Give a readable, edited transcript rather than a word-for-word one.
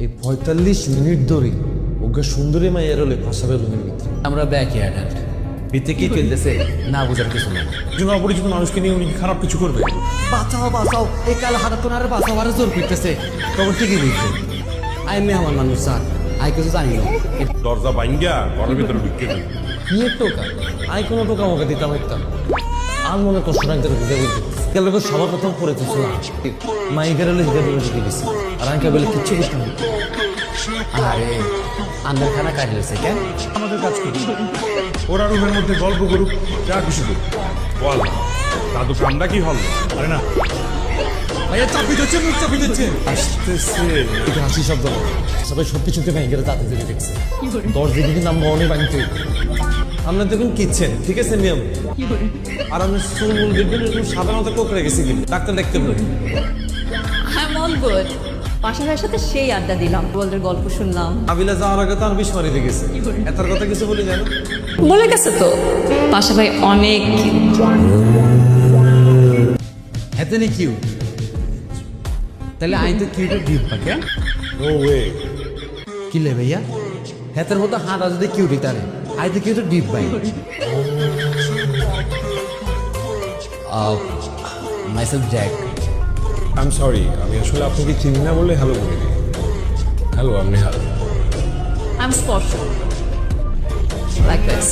এই ৪৫ মিনিট ধরে ওকে সুন্দরী মাইয়ের হলে ফাঁসাবে রুমের ভিতরে। আমরা ব্যাক অ্যাডাল্ট ভিতরে কি চলতেছে না বোঝার কিছু না। একজন অপরিচিত মানুষকে নিয়ে উনি কি খারাপ কিছু করবে? বাঁচাও বাঁচাও, এই কাল হারাতন আর বাঁচাও আর জোর করতেছে। খবর ঠিকই বলছে। আই মেহমান মানুষ স্যার, আই কিছু জানি না। দরজা ভাঙ্গা ঘরের ভিতরে ঢুকে দেবে। কি এর টোকা? আই কোনো টোকা আমাকে দিতাম একটা আর মনে কষ্ট না বুঝে বলতে গেলে সবার প্রথম পড়েছে মাইকের হলে হিসাবে ঢুকে গেছি আর আঙ্কা বলে কিচ্ছু করতে হবে। আরে আন্দার খানা কাটলেছে কেন? আমাদের কাজ করি ওরা রুমের মধ্যে গল্প করুক, যা কিছু করুক। বল দাদু কামটা কি হল? আরে না ভাইয়া চাপি দিচ্ছে, মুখ চাপি দিচ্ছে। আসতেছে এটা হাসি শব্দ না। সবাই সত্যি সত্যি ব্যাংকের তাতে দিকে দেখছে 10 দিকে কিন্তু আমরা অনেক বানিতে আমরা দেখুন কিচ্ছেন ঠিক আছে নিয়ম আর আমরা চুল দেখবেন এরকম সাধারণত কোকড়ে গেছি কিন্তু ডাক্তার দেখতে বলি। I am all good. Pasha ভাইয়ের সাথে সেই আড্ডা দিলাম, ওদের গল্প শুনলাম। আবিলা যাওয়ার আগে তো আর বিষ মারিতে গেছে। এটার কথা কিছু বলি জানো? বলে গেছে তো পাশা ভাই অনেক এতে নি কিউ তাহলে আই তো কিউটের ডিপ পাকে নো ওয়ে। কি লে ভাইয়া হেতের মতো হাঁটা যদি কিউটি তারে আই তো কিউটের ডিপ ভাই। Myself Jack. I am sorry, আমি আসলে আপনাকে চিনি না বলে হ্যালো বলিনি। হ্যালো, আমি হ্যালো। আই এম স্পর্শ লাইক দিস।